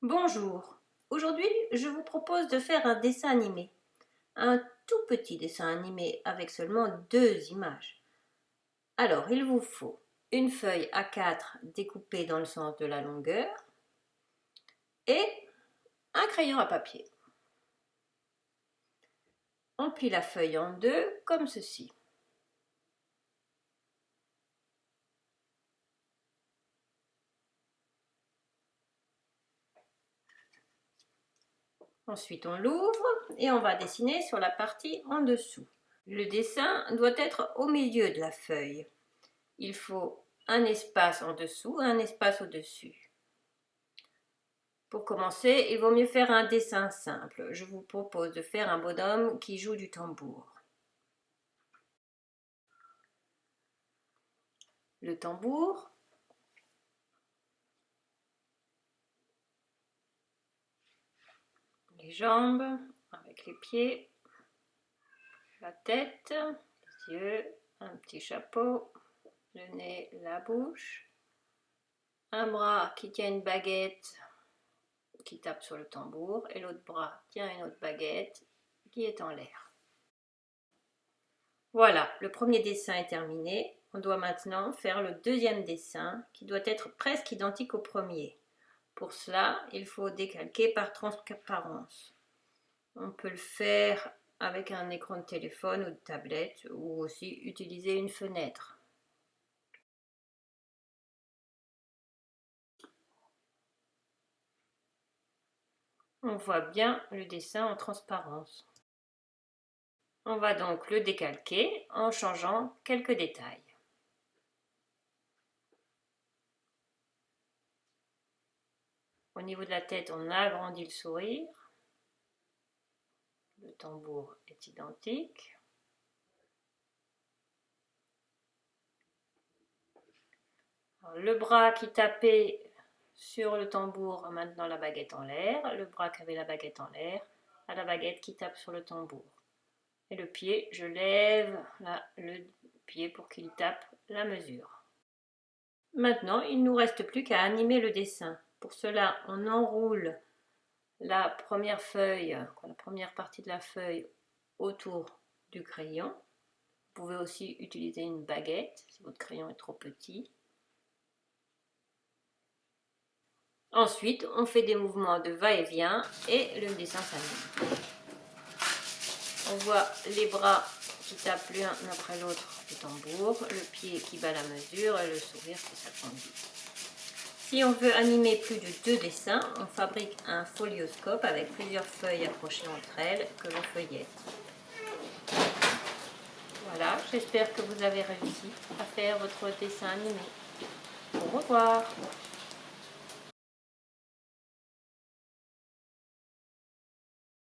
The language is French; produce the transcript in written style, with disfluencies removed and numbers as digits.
Bonjour, aujourd'hui je vous propose de faire un dessin animé. Un tout petit dessin animé avec seulement 2 images. Alors il vous faut une feuille A4 découpée dans le sens de la longueur et un crayon à papier. On plie la feuille en deux comme ceci. Ensuite on l'ouvre et on va dessiner sur la partie en dessous. Le dessin doit être au milieu de la feuille. Il faut un espace en dessous et un espace au-dessus. Pour commencer, il vaut mieux faire un dessin simple. Je vous propose de faire un bonhomme qui joue du tambour. Le tambour, les jambes avec les pieds, la tête, les yeux, un petit chapeau, le nez, la bouche, un bras qui tient une baguette qui tape sur le tambour et l'autre bras tient une autre baguette qui est en l'air. Voilà, le premier dessin est terminé. On doit maintenant faire le deuxième dessin qui doit être presque identique au premier. Pour cela, il faut décalquer par transparence. On peut le faire avec un écran de téléphone ou de tablette ou aussi utiliser une fenêtre. On voit bien le dessin en transparence. On va donc le décalquer en changeant quelques détails. Au niveau de la tête, on agrandit le sourire. Le tambour est identique. Alors, le bras qui tapait sur le tambour a maintenant la baguette en l'air. Le bras qui avait la baguette en l'air a la baguette qui tape sur le tambour. Et le pied, je lève le pied pour qu'il tape la mesure. Maintenant, il ne nous reste plus qu'à animer le dessin. Pour cela, on enroule la première feuille, la première partie de la feuille autour du crayon. Vous pouvez aussi utiliser une baguette si votre crayon est trop petit. Ensuite, on fait des mouvements de va-et-vient et le dessin s'anime. On voit les bras qui tapent l'un après l'autre du tambour, le pied qui bat la mesure et le sourire qui s'agrandit. Si on veut animer plus de 2 dessins, on fabrique un folioscope avec plusieurs feuilles accrochées entre elles que l'on feuillette. Voilà, j'espère que vous avez réussi à faire votre dessin animé. Au revoir.